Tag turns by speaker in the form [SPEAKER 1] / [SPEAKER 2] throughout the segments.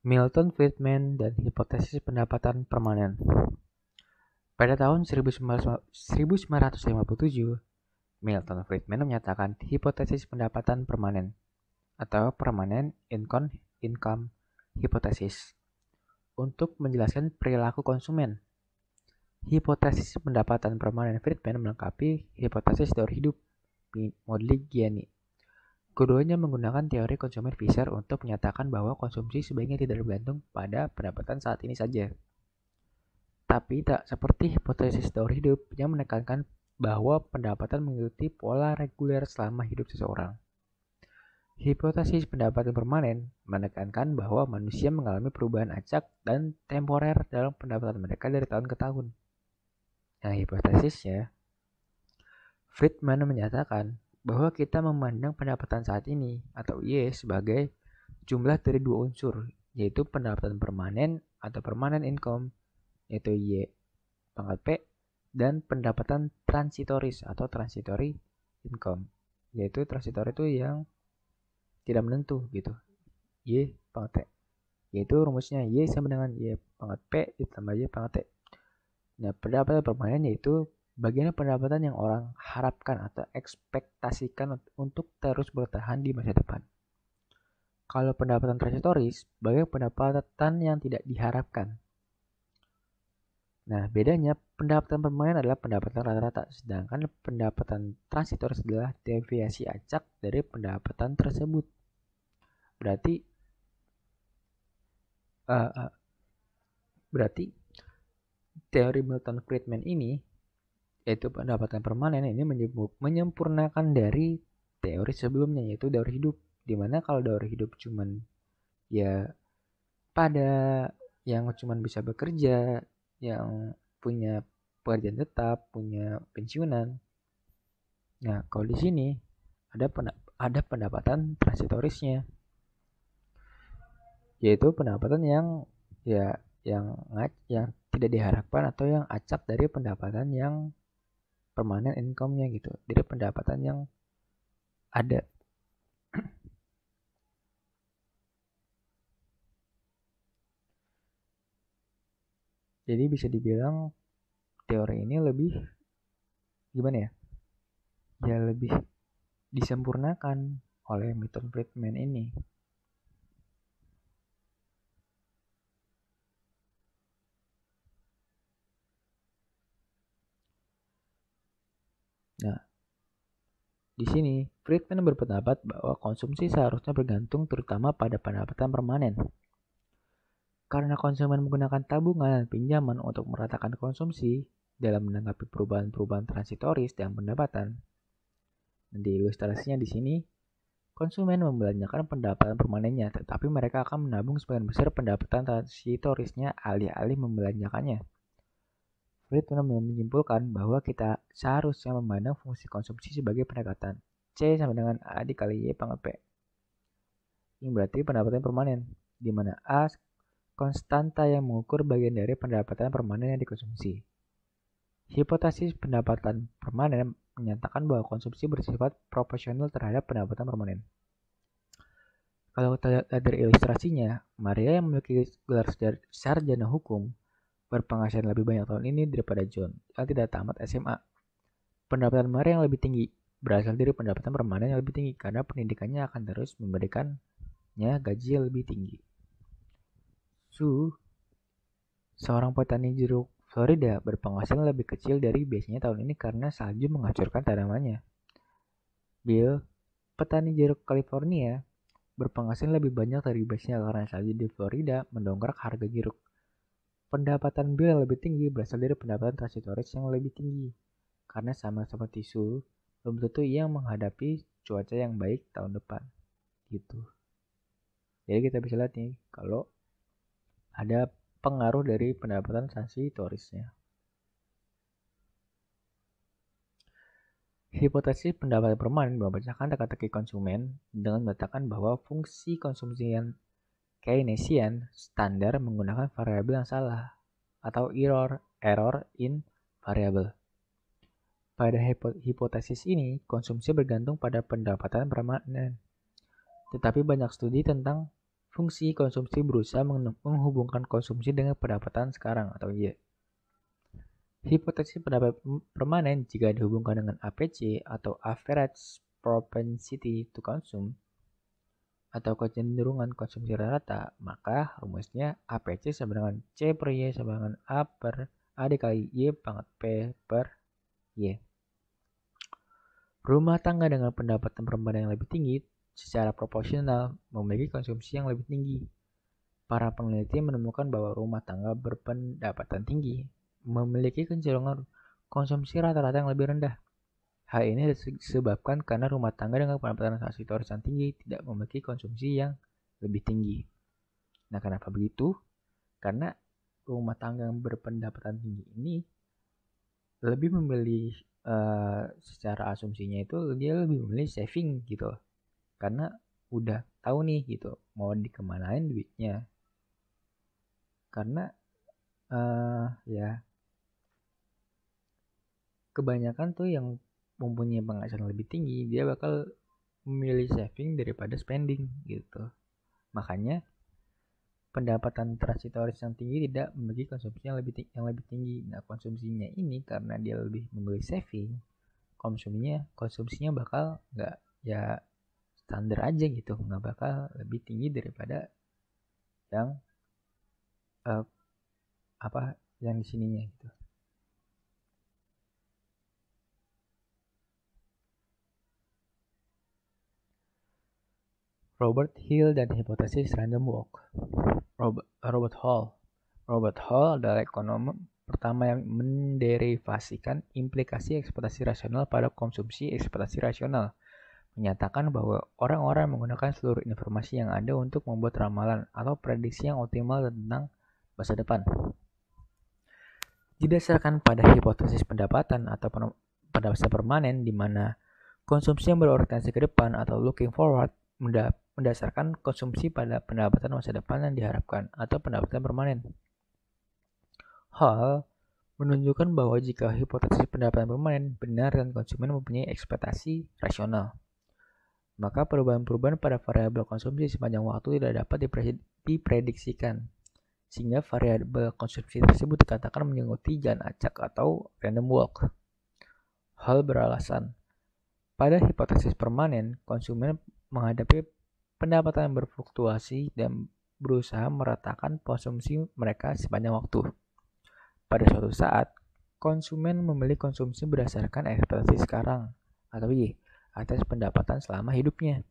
[SPEAKER 1] Milton Friedman dan hipotesis pendapatan permanen. Pada tahun 1957, Milton Friedman menyatakan hipotesis pendapatan permanen atau permanent income hypothesis untuk menjelaskan perilaku konsumen. Hipotesis pendapatan permanen Friedman melengkapi hipotesis teori hidup Modigliani. Keduanya menggunakan teori konsumen Fisher untuk menyatakan bahwa konsumsi sebaiknya tidak bergantung pada pendapatan saat ini saja. Tapi tak seperti hipotesis teori hidup yang menekankan bahwa pendapatan mengikuti pola reguler selama hidup seseorang. Hipotesis pendapatan permanen menekankan bahwa manusia mengalami perubahan acak dan temporer dalam pendapatan mereka dari tahun ke tahun. Nah, hipotesisnya, Friedman menyatakan bahwa kita memandang pendapatan saat ini atau Y sebagai jumlah dari dua unsur, yaitu pendapatan permanen atau permanent income, yaitu Y pangkat P, dan pendapatan transitoris atau transitory income, yaitu transitory itu yang tidak menentu gitu, Y pangkat T, yaitu rumusnya Y sama dengan Y pangkat P ditambah Y pangkat T. Nah, pendapatan permanen yaitu bagian pendapatan yang orang harapkan atau ekspektasikan untuk terus bertahan di masa depan. Kalau pendapatan transitoris, bagian pendapatan yang tidak diharapkan. Nah, bedanya pendapatan permanen adalah pendapatan rata-rata, sedangkan pendapatan transitoris adalah deviasi acak dari pendapatan tersebut. Berarti teori Milton Friedman ini, yaitu pendapatan permanen ini menyempurnakan dari teori sebelumnya, yaitu teori hidup. Dimana kalau teori hidup cuman ya pada yang cuman bisa bekerja, yang punya pekerjaan tetap, punya pensiunan. Nah, kalau di sini ada pendapatan transitorisnya, yaitu pendapatan yang yang tidak diharapkan atau yang acak dari pendapatan yang permanent income-nya gitu, dari pendapatan yang ada. Jadi bisa dibilang teori ini lebih gimana ya? Ya lebih disempurnakan oleh Milton Friedman ini. Nah, di sini Friedman berpendapat bahwa konsumsi seharusnya bergantung terutama pada pendapatan permanen. Karena konsumen menggunakan tabungan dan pinjaman untuk meratakan konsumsi dalam menanggapi perubahan-perubahan transitoris dan pendapatan. Dan di ilustrasinya di sini, konsumen membelanjakan pendapatan permanennya, tetapi mereka akan menabung sebagian besar pendapatan transitorisnya alih-alih membelanjakannya. Friedman menyimpulkan bahwa kita seharusnya memandang fungsi konsumsi sebagai pendekatan C sama dengan A dikali Y pangkat P. Ini berarti pendapatan permanen, di mana A konstanta yang mengukur bagian dari pendapatan permanen yang dikonsumsi. Hipotesis pendapatan permanen menyatakan bahwa konsumsi bersifat proporsional terhadap pendapatan permanen. Kalau kita lihat dari ilustrasinya, Maria yang memiliki gelar sarjana hukum berpenghasilan lebih banyak tahun ini daripada John yang tidak tamat SMA. Pendapatan Maria yang lebih tinggi berasal dari pendapatan permanen yang lebih tinggi karena pendidikannya akan terus memberikannya gaji yang lebih tinggi. Sue, seorang petani jeruk Florida, berpenghasilan lebih kecil dari biasanya tahun ini karena salju menghancurkan tanamannya. Bill, petani jeruk California, berpenghasilan lebih banyak dari biasanya karena salju di Florida mendongkrak harga jeruk. Pendapatan Bill yang lebih tinggi berasal dari pendapatan transitoris yang lebih tinggi. Karena sama seperti Sue, belum tentu ia menghadapi cuaca yang baik tahun depan. Gitu. Jadi kita bisa lihat nih, kalau ada pengaruh dari pendapatan transitorisnya. Hipotesis pendapatan permanen membacakan teka-teki konsumen dengan mengatakan bahwa fungsi konsumsi yang Keynesian standar menggunakan variabel yang salah atau error in variable. Pada hipotesis ini, konsumsi bergantung pada pendapatan permanen. Tetapi banyak studi tentang Fungsi konsumsi berusaha menghubungkan konsumsi dengan pendapatan sekarang atau Y. Hipotesis pendapat permanen jika dihubungkan dengan APC atau Average Propensity to Consume atau kecenderungan konsumsi rata, maka rumusnya APC sama dengan C per Y sama dengan A per A dikali Y pangkat P per Y. Rumah tangga dengan pendapatan permanen yang lebih tinggi secara proporsional memiliki konsumsi yang lebih tinggi. Para peneliti menemukan bahwa rumah tangga berpendapatan tinggi memiliki kecenderungan konsumsi rata-rata yang lebih rendah. Hal ini disebabkan karena rumah tangga dengan pendapatan transitoris yang tinggi tidak memiliki konsumsi yang lebih tinggi. Nah, kenapa begitu? Karena rumah tangga yang berpendapatan tinggi ini lebih memilih secara asumsinya itu dia lebih memilih saving gitu. Karena udah tahu nih gitu mau dikemanain duitnya. Karena ya kebanyakan tuh yang mempunyai penghasilan lebih tinggi dia bakal memilih saving daripada spending gitu. Makanya pendapatan transitoris yang tinggi tidak memiliki konsumsi yang lebih tinggi. Nah, konsumsinya ini karena dia lebih memilih saving, konsumsinya bakal nggak ya standar aja gitu, nggak bakal lebih tinggi daripada yang yang di sininya gitu. Robert Hill dan hipotesis random walk. Robert Hall adalah ekonom pertama yang menderivasikan implikasi ekspektasi rasional pada konsumsi ekspektasi rasional, menyatakan bahwa orang-orang menggunakan seluruh informasi yang ada untuk membuat ramalan atau prediksi yang optimal tentang masa depan. Didasarkan pada hipotesis pendapatan atau pendapatan permanen di mana konsumsi yang berorientasi ke depan atau looking forward mendasarkan konsumsi pada pendapatan masa depan yang diharapkan atau pendapatan permanen. Hall menunjukkan bahwa jika hipotesis pendapatan permanen benar dan konsumen mempunyai ekspektasi rasional, maka perubahan-perubahan pada variabel konsumsi sepanjang waktu tidak dapat diprediksikan, sehingga variabel konsumsi tersebut dikatakan mengikuti jalan acak atau random walk. Hall beralasan, pada hipotesis permanen, konsumen menghadapi pendapatan yang berfluktuasi dan berusaha meratakan konsumsi mereka sepanjang waktu. Pada suatu saat, konsumen memilih konsumsi berdasarkan ekspektasi sekarang atau Y atas pendapatan selama hidupnya.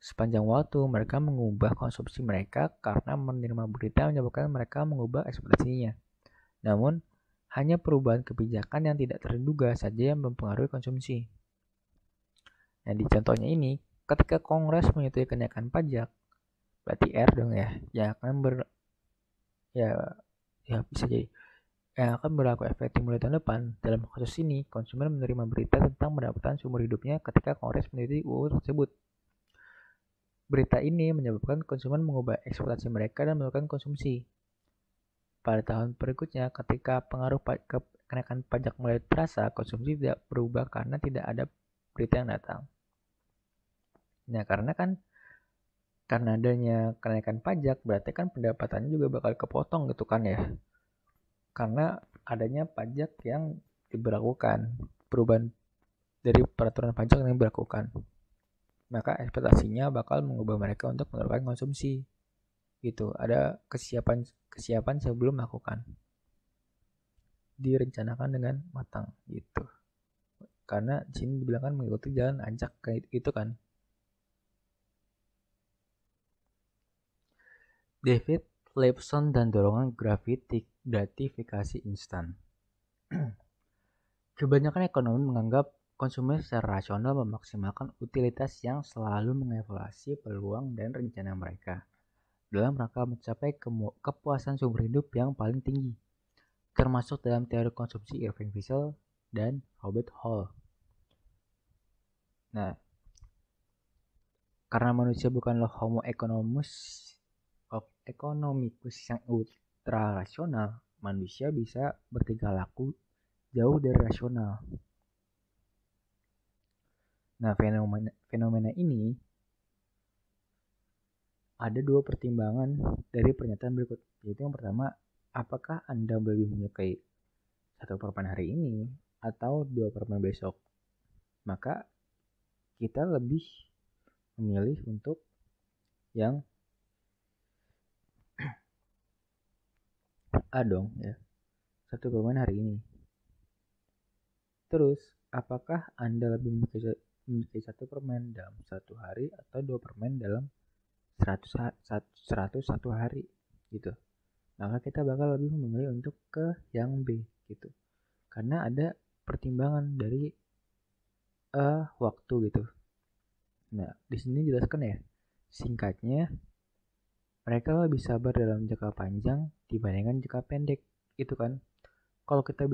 [SPEAKER 1] Sepanjang waktu, mereka mengubah konsumsi mereka karena menerima berita menyebabkan mereka mengubah ekspektasinya. Namun, hanya perubahan kebijakan yang tidak terduga saja yang mempengaruhi konsumsi. Nah, di contohnya ini, ketika Kongres menyetujui kenaikan pajak, berarti R dong ya, yang akan bisa jadi yang akan berlaku efektif mulai tahun depan. Dalam kasus ini, konsumen menerima berita tentang pendapatan seumur hidupnya ketika Kongres menyetujui UU tersebut. Berita ini menyebabkan konsumen mengubah ekspektasi mereka dan melakukan konsumsi. Pada tahun berikutnya, ketika pengaruh kenaikan pajak mulai terasa, konsumsi tidak berubah karena tidak ada berita yang datang. Nah, karena adanya kenaikan pajak, berarti kan pendapatannya juga bakal kepotong gitu kan ya. Karena adanya pajak yang diberlakukan, perubahan dari peraturan pajak yang diberlakukan. Maka ekspektasinya bakal mengubah mereka untuk melakukan konsumsi. Gitu, ada kesiapan sebelum melakukan. Direncanakan dengan matang gitu. Karena di sini dibilang kan mengikuti jalan acak kayak itu kan. David Levson dan dorongan gratifikasi instan. Kebanyakan ekonomi menganggap konsumen secara rasional memaksimalkan utilitas yang selalu mengevaluasi peluang dan rencana mereka dalam rangka mencapai kepuasan sumber hidup yang paling tinggi, termasuk dalam teori konsumsi Irving Fisher dan Robert Hall. Nah, karena manusia bukanlah homo economicus yang ultra rasional, manusia bisa bertingkah laku jauh dari rasional. Nah, fenomena ini ada dua pertimbangan dari pernyataan berikut, yaitu yang pertama, apakah Anda lebih menyukai 1% hari ini atau 2% besok? Maka kita lebih memilih untuk yang A dong ya, 1% hari ini. Terus, apakah Anda lebih menyukai 1% dalam satu hari atau 2% dalam 101 hari gitu? Maka kita bakal lebih memilih untuk ke yang B gitu. Karena ada pertimbangan dari waktu gitu. Nah, di sini jelaskan ya. Singkatnya, mereka lebih sabar dalam jangka panjang dibandingkan jangka pendek, gitu kan. Kalau kita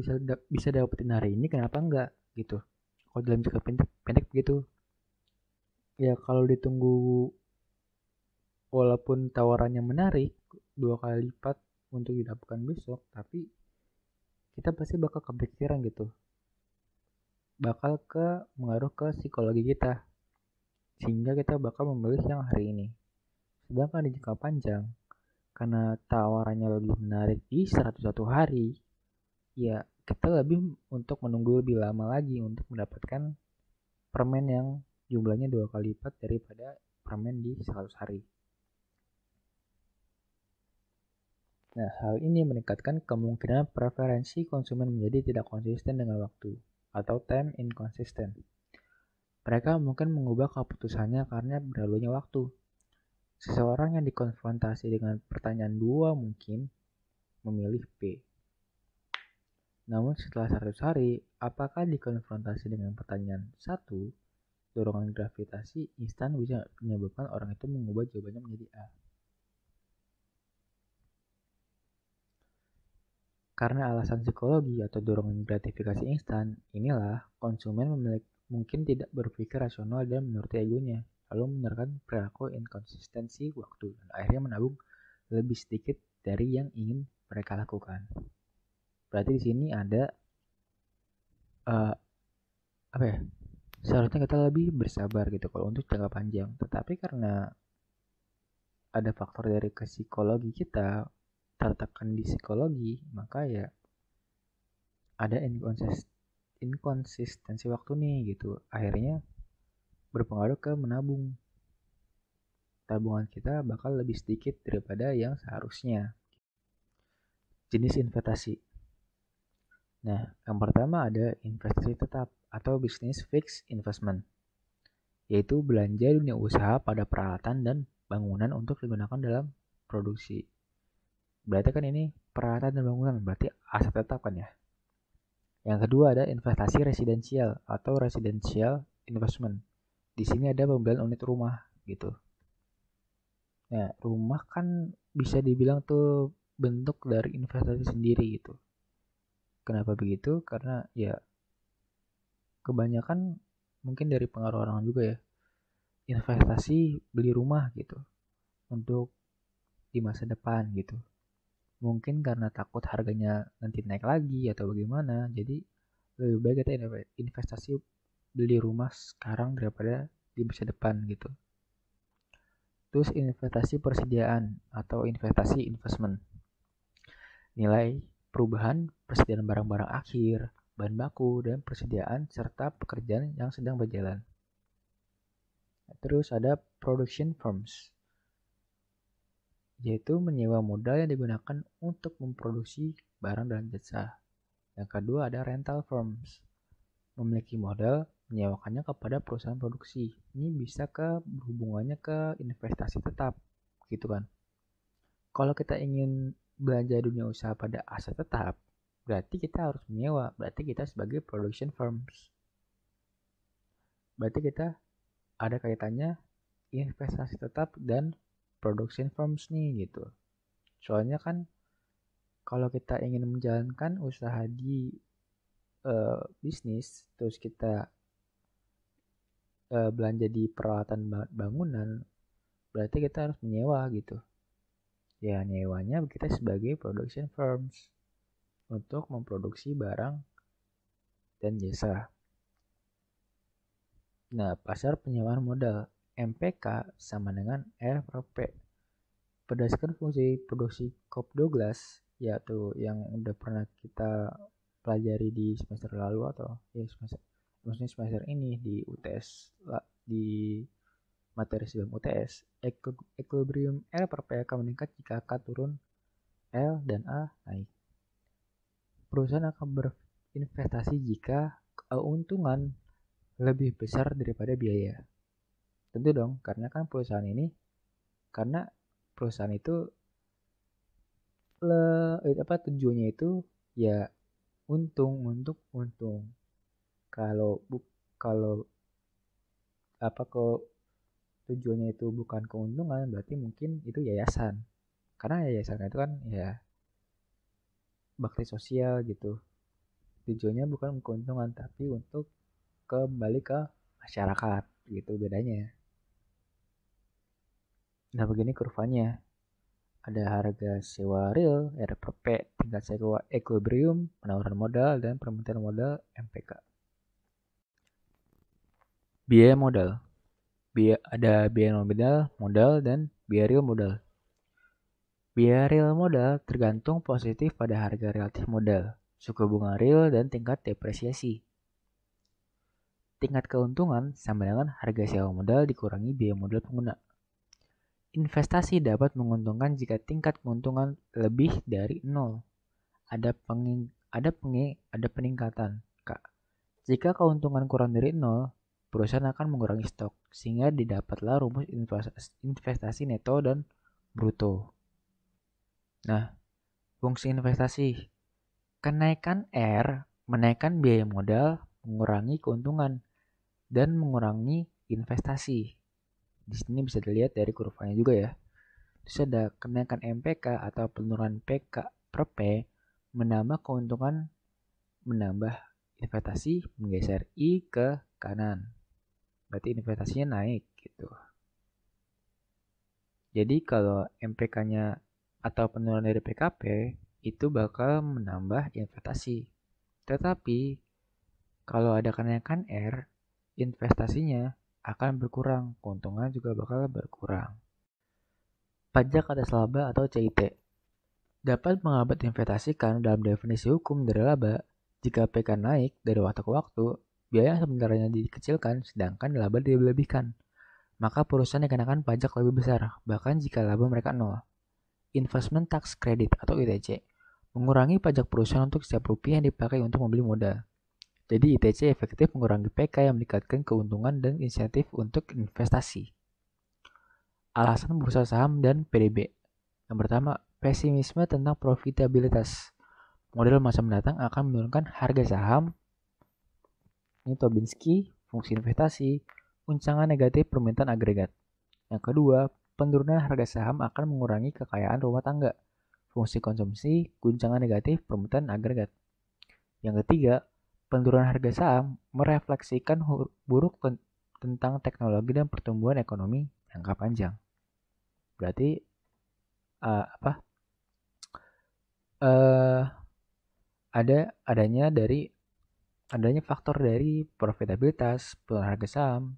[SPEAKER 1] bisa dapetin hari ini, kenapa enggak gitu. Kalau dalam jangka pendek begitu. Ya kalau ditunggu walaupun tawarannya menarik 2 kali lipat untuk didapatkan besok, tapi kita pasti bakal kepikiran gitu. Bakal mengaruh ke psikologi kita. Sehingga kita bakal memilih yang hari ini. Sedangkan di jangka panjang, karena tawarannya lebih menarik di 101 hari, ya kita lebih untuk menunggu lebih lama lagi untuk mendapatkan permen yang jumlahnya 2 kali lipat daripada permen di 100 hari. Nah, hal ini meningkatkan kemungkinan preferensi konsumen menjadi tidak konsisten dengan waktu atau time inconsistent. Mereka mungkin mengubah keputusannya karena berlalunya waktu. Seseorang yang dikonfrontasi dengan pertanyaan 2 mungkin memilih B. Namun setelah 100 hari, apakah dikonfrontasi dengan pertanyaan 1, dorongan gravitasi instan bisa menyebabkan orang itu mengubah jawabannya menjadi A. Karena alasan psikologi atau dorongan gratifikasi instan, inilah konsumen mungkin tidak berpikir rasional dan menuruti egonya, lalu menerapkan perilaku inkonsistensi waktu dan akhirnya menabung lebih sedikit dari yang ingin mereka lakukan. Berarti di sini ada apa ya? Seharusnya kita lebih bersabar gitu kalau untuk jangka panjang. Tetapi karena ada faktor dari ke psikologi kita, tertekan di psikologi, maka ya ada inkonsistensi waktu nih gitu. Akhirnya berpengaruh ke menabung. Tabungan kita bakal lebih sedikit daripada yang seharusnya. Jenis investasi. Nah, yang pertama ada investasi tetap atau business fixed investment, yaitu belanja dunia usaha pada peralatan dan bangunan untuk digunakan dalam produksi. Berarti kan ini peralatan dan bangunan, berarti aset tetap kan ya. Yang kedua ada investasi residensial atau residential investment. Di sini ada pembelian unit rumah gitu. Nah, rumah kan bisa dibilang tuh bentuk dari investasi sendiri gitu. Kenapa begitu? Karena ya kebanyakan mungkin dari pengaruh orang juga ya. Investasi beli rumah gitu untuk di masa depan gitu. Mungkin karena takut harganya nanti naik lagi atau bagaimana. Jadi lebih baik kita investasi beli rumah sekarang daripada di masa depan gitu. Terus investasi persediaan atau investasi investment. Nilai perubahan persediaan barang-barang akhir, bahan baku, dan persediaan serta pekerjaan yang sedang berjalan. Terus ada production firms, yaitu menyewa modal yang digunakan untuk memproduksi barang dan jasa. Yang kedua ada rental firms, memiliki modal menyewakannya kepada perusahaan produksi. Ini bisa berhubungannya ke investasi tetap, gitu kan. Kalau kita ingin belanja dunia usaha pada aset tetap, berarti kita harus menyewa, berarti kita sebagai production firms. Berarti kita ada kaitannya investasi tetap dan production firms nih gitu. Soalnya kan kalau kita ingin menjalankan usaha di bisnis, terus kita belanja di peralatan bangunan, berarti kita harus menyewa gitu. Ya nyewanya kita sebagai production firms untuk memproduksi barang dan jasa. Nah, pasar penyewaan modal MPK sama dengan RP. Berdasarkan fungsi produksi Cobb-Douglas, yaitu yang udah pernah kita pelajari di semester lalu atau ya semester ini di UTS di materi sebelum UTS, equilibrium L per P akan meningkat jika K turun, L dan A naik. Perusahaan akan berinvestasi jika keuntungan lebih besar daripada biaya. Tentu dong, karena perusahaan itu tujuannya itu ya untuk untung. Kalau tujuannya itu bukan keuntungan, berarti mungkin itu yayasan. Karena yayasan itu kan ya bakti sosial gitu. Tujuannya bukan keuntungan tapi untuk kembali ke masyarakat gitu bedanya. Nah begini kurvanya. Ada harga sewa real, RPP, tingkat sewa equilibrium, penawaran modal, dan permintaan modal MPK. Biaya modal. Ada biaya nominal modal dan biaya real modal. Biaya real modal tergantung positif pada harga relatif modal, suku bunga real, dan tingkat depresiasi. Tingkat keuntungan sama dengan harga sewa modal dikurangi biaya modal pengguna. Investasi dapat menguntungkan jika tingkat keuntungan lebih dari 0. Ada peningkatan, Kak. Jika keuntungan kurang dari 0, perusahaan akan mengurangi stok, sehingga didapatlah rumus investasi neto dan bruto. Nah, fungsi investasi. Kenaikan R menaikkan biaya modal, mengurangi keuntungan, dan mengurangi investasi. Di sini bisa dilihat dari kurvanya juga ya. Terus ada kenaikan MPK atau penurunan PK per P menambah keuntungan, menambah investasi, menggeser I ke kanan. Berarti investasinya naik gitu. Jadi kalau MPK-nya atau penurunan dari PKP itu bakal menambah investasi. Tetapi kalau ada kenaikan R, investasinya akan berkurang, keuntungan juga bakal berkurang. Pajak atas laba atau CIT dapat menghambat investasi karena dalam definisi hukum dari laba, jika PK naik dari waktu ke waktu, biaya yang sebenarnya dikecilkan sedangkan laba dilebihkan. Maka perusahaan dikenakan pajak lebih besar, bahkan jika laba mereka nol. Investment Tax Credit atau ITC mengurangi pajak perusahaan untuk setiap rupiah yang dipakai untuk membeli modal. Jadi ITC efektif mengurangi PK yang meningkatkan keuntungan dan insentif untuk investasi. Alasan bursa saham dan PDB. Yang pertama, pesimisme tentang profitabilitas. Model masa mendatang akan menurunkan harga saham. Ini Tobinski, fungsi investasi, guncangan negatif permintaan agregat. Yang kedua, penurunan harga saham akan mengurangi kekayaan rumah tangga. Fungsi konsumsi, guncangan negatif permintaan agregat. Yang ketiga, penurunan harga saham merefleksikan buruk tentang teknologi dan pertumbuhan ekonomi jangka panjang. Berarti adanya faktor dari profitabilitas, penurunan harga saham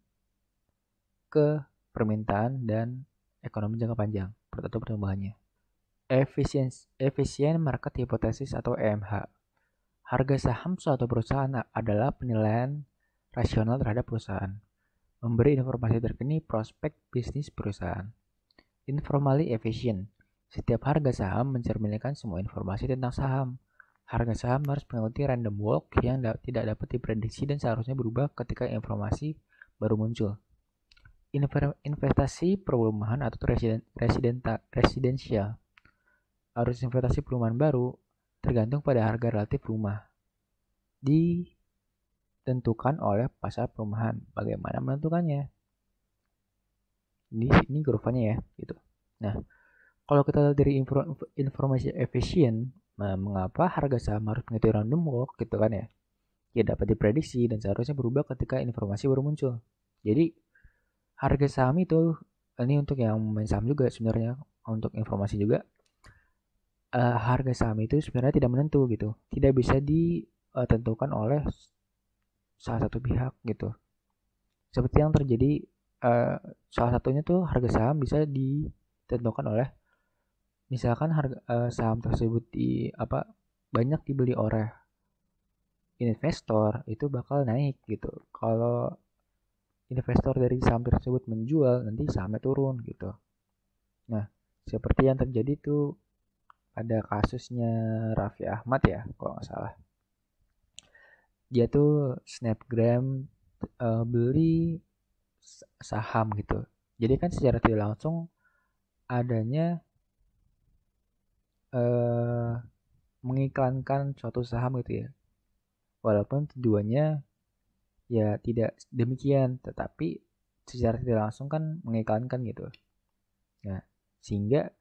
[SPEAKER 1] ke permintaan dan ekonomi jangka panjang atau pertumbuhannya. Efisien market hypothesis atau EMH. Harga saham suatu perusahaan adalah penilaian rasional terhadap perusahaan, memberi informasi terkini prospek bisnis perusahaan. Informali efisien. Setiap harga saham mencerminkan semua informasi tentang saham. Harga saham harus mengikuti random walk yang tidak dapat diprediksi dan seharusnya berubah ketika informasi baru muncul. Investasi perumahan atau residensial. Arus investasi perumahan baru tergantung pada harga relatif rumah. Ditentukan oleh pasar perumahan. Bagaimana menentukannya? Ini kurvanya ya, gitu. Nah, kalau kita lihat dari informasi efisien, mengapa harga saham harus mengikuti random walk gitu kan ya? Ya dapat diprediksi dan seharusnya berubah ketika informasi baru muncul. Jadi harga saham itu, ini untuk yang main saham juga sebenarnya, untuk informasi juga, harga saham itu sebenarnya tidak menentu gitu, tidak bisa ditentukan oleh salah satu pihak gitu. Seperti yang terjadi, salah satunya tuh harga saham bisa ditentukan oleh misalkan harga saham tersebut banyak dibeli oleh investor, itu bakal naik gitu. Kalau investor dari saham tersebut menjual, nanti sahamnya turun gitu. Nah, seperti yang terjadi tuh pada kasusnya Raffi Ahmad ya, kalau nggak salah. Dia tuh snapgram beli saham gitu. Jadi kan secara tidak langsung adanya eh, mengiklankan suatu saham gitu ya. Walaupun tujuannya ya tidak demikian, tetapi secara tidak langsung kan mengiklankan gitu. Nah, sehingga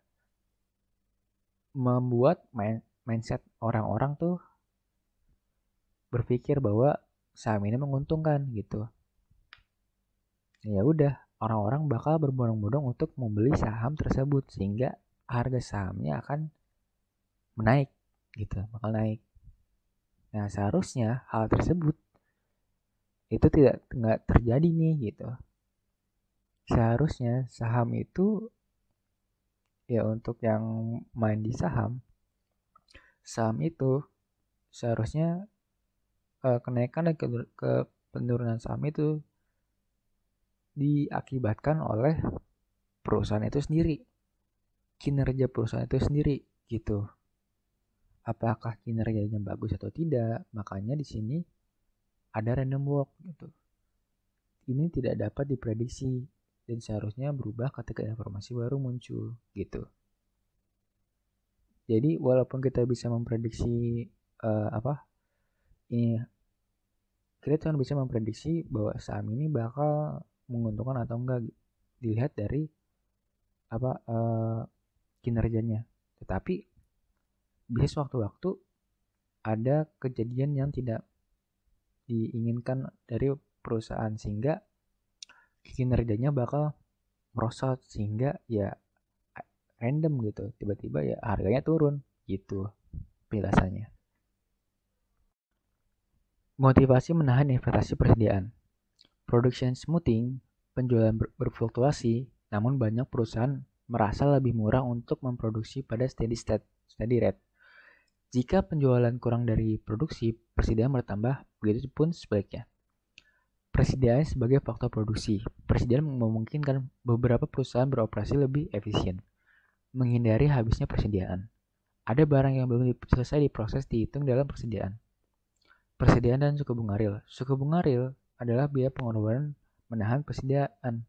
[SPEAKER 1] membuat mindset orang-orang tuh berpikir bahwa saham ini menguntungkan gitu. Ya udah, orang-orang bakal berbondong-bondong untuk membeli saham tersebut sehingga harga sahamnya akan menaik gitu, bakal naik. Nah, seharusnya hal tersebut itu nggak terjadi nih gitu. Seharusnya saham itu ya untuk yang main di saham itu seharusnya kenaikan dan ke penurunan saham itu diakibatkan oleh perusahaan itu sendiri, kinerja perusahaan itu sendiri gitu. Apakah kinerjanya bagus atau tidak? Makanya di sini ada random walk gitu. Ini tidak dapat diprediksi dan seharusnya berubah ketika informasi baru muncul gitu. Jadi walaupun kita bisa memprediksi ini, kita cuma bisa memprediksi bahwa saham ini bakal menguntungkan atau enggak dilihat dari kinerjanya. Tetapi bisa sewaktu-waktu ada kejadian yang tidak diinginkan dari perusahaan sehingga kinerjanya bakal merosot sehingga ya random gitu, tiba-tiba ya harganya turun gitu penjelasannya. Motivasi menahan investasi persediaan. Production smoothing, penjualan berfluktuasi, namun banyak perusahaan merasa lebih murah untuk memproduksi pada steady rate. Jika penjualan kurang dari produksi, persediaan bertambah, begitu pun sebaliknya. Persediaan sebagai faktor produksi. Persediaan memungkinkan beberapa perusahaan beroperasi lebih efisien, menghindari habisnya persediaan. Ada barang yang belum selesai diproses dihitung dalam persediaan. Persediaan dan suku bunga real. Suku bunga real adalah biaya pengorbanan menahan persediaan.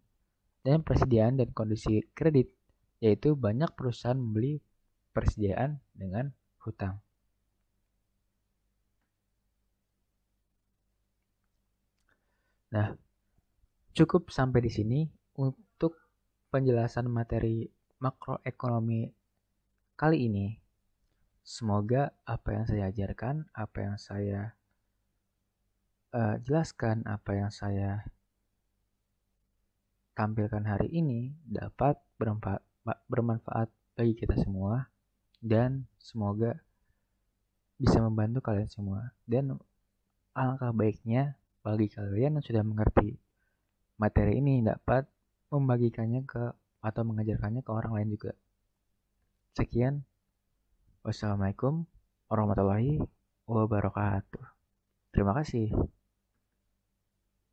[SPEAKER 1] Dan persediaan dan kondisi kredit, yaitu banyak perusahaan membeli persediaan dengan hutang. Nah, cukup sampai di sini untuk penjelasan materi makroekonomi kali ini. Semoga apa yang saya ajarkan, apa yang saya jelaskan, apa yang saya tampilkan hari ini dapat bermanfaat bagi kita semua dan semoga bisa membantu kalian semua. Dan alangkah baiknya bagi kalian yang sudah mengerti materi ini dapat membagikannya atau mengajarkannya ke orang lain juga. Sekian, wassalamualaikum warahmatullahi wabarakatuh. Terima kasih.